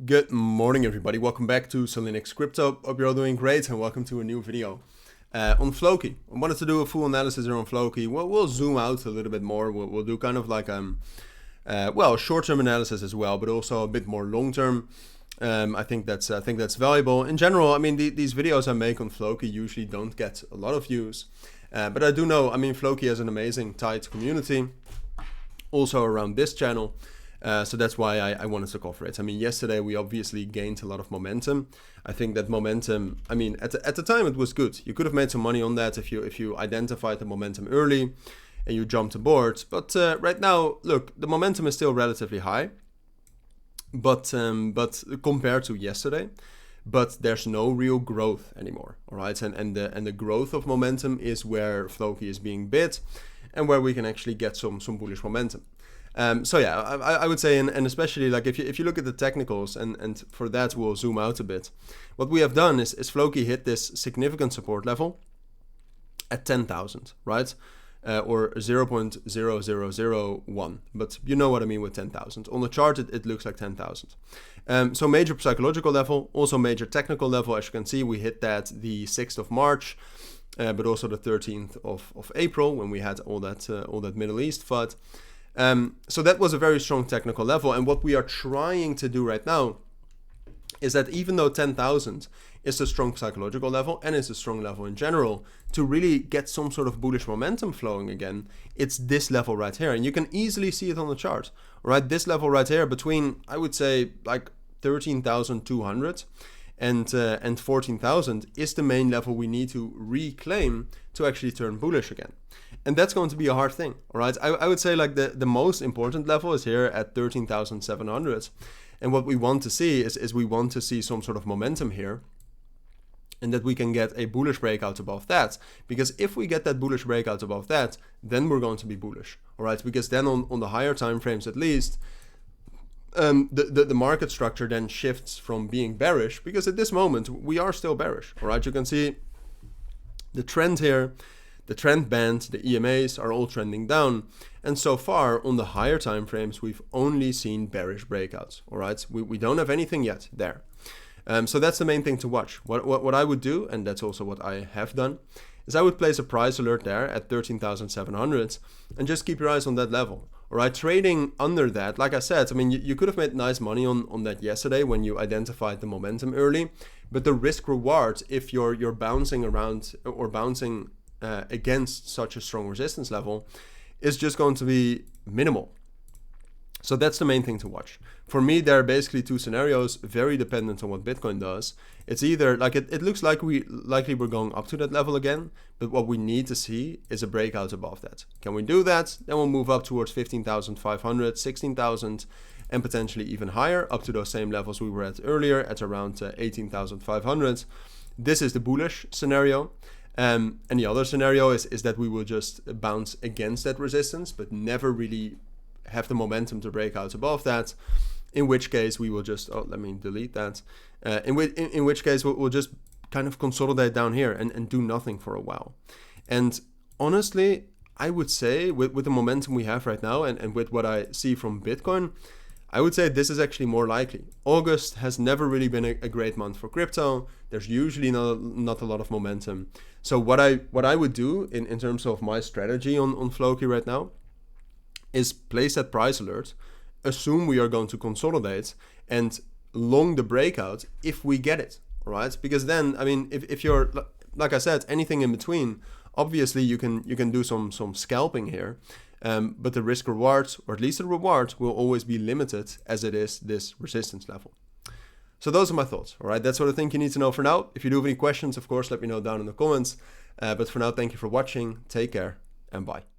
Good morning, everybody. Welcome back to Cilinix Crypto. Hope you're all doing great, and welcome to a new video on Floki. I wanted to do a full analysis here on Floki. We'll zoom out a little bit more. We'll do kind of like short-term analysis as well, but also a bit more long-term. I think that's valuable. In general, I mean, these videos I make on Floki usually don't get a lot of views, but I do know. I mean, Floki has an amazing tight community, also around this channel. So that's why I wanted to cover it. I mean, yesterday we obviously gained a lot of momentum. I think that momentum, I mean, at the time it was good. You could have made some money on that if you identified the momentum early and you jumped aboard. But right now, look, the momentum is still relatively high, but compared to yesterday, but there's no real growth anymore. All right, and the growth of momentum is where Floki is being bid, and where we can actually get some bullish momentum. So yeah, I would say, and especially like if you look at the technicals, and for that we'll zoom out a bit. What we have done is Floki hit this significant support level at 10,000, right? Or 0.0001, but you know what I mean with 10,000. On the chart, it looks like 10,000. So major psychological level, also major technical level. As you can see, we hit that the 6th of March, but also the 13th of April when we had all that Middle East FUD. So that was a very strong technical level, and what we are trying to do right now is that even though 10,000 is a strong psychological level and is a strong level in general, to really get some sort of bullish momentum flowing again, it's this level right here, and you can easily see it on the chart, right? This level right here between, I would say, like 13,200 and 14,000 is the main level we need to reclaim to actually turn bullish again. And that's going to be a hard thing, all right? I would say like the most important level is here at 13,700. And what we want to see is we want to see some sort of momentum here, and that we can get a bullish breakout above that. Because if we get that bullish breakout above that, then we're going to be bullish, all right? Because then on the higher time frames at least, the market structure then shifts from being bearish, because at this moment we are still bearish, all right? You can see the trend here, the trend band, the EMAs are all trending down, and so far on the higher time frames we've only seen bearish breakouts, all right? We don't have anything yet there. So that's the main thing to watch. What I would do, and that's also what I have done, is I would place a price alert there at 13,700 and just keep your eyes on that level. All right, trading under that, like I said, I mean, you could have made nice money on that yesterday when you identified the momentum early, but the risk reward, if you're bouncing around or bouncing against such a strong resistance level, is just going to be minimal. So that's the main thing to watch. For me, there are basically two scenarios, very dependent on what Bitcoin does. It's either like it looks like we're going up to that level again, but what we need to see is a breakout above that. Can we do that? Then we'll move up towards 15,500, 16,000, and potentially even higher, up to those same levels we were at earlier at around 18,500. This is the bullish scenario. And the other scenario is that we will just bounce against that resistance, but never really have the momentum to break out above that, in which case we will just, let me delete that, in which case we'll just kind of consolidate down here and do nothing for a while. And honestly, I would say with the momentum we have right now and with what I see from Bitcoin, I would say this is actually more likely. August has never really been a great month for crypto. There's usually not a lot of momentum. So what I would do in terms of my strategy on Floki right now is place that price alert, assume we are going to consolidate, and long the breakout if we get it, all right? Because then, I mean, if you're, like I said, anything in between, obviously you can do some scalping here, but the risk reward, or at least the reward, will always be limited as it is this resistance level. So those are my thoughts, all right? That's what I think you need to know for now. If you do have any questions, of course, let me know down in the comments. But for now, thank you for watching. Take care and bye.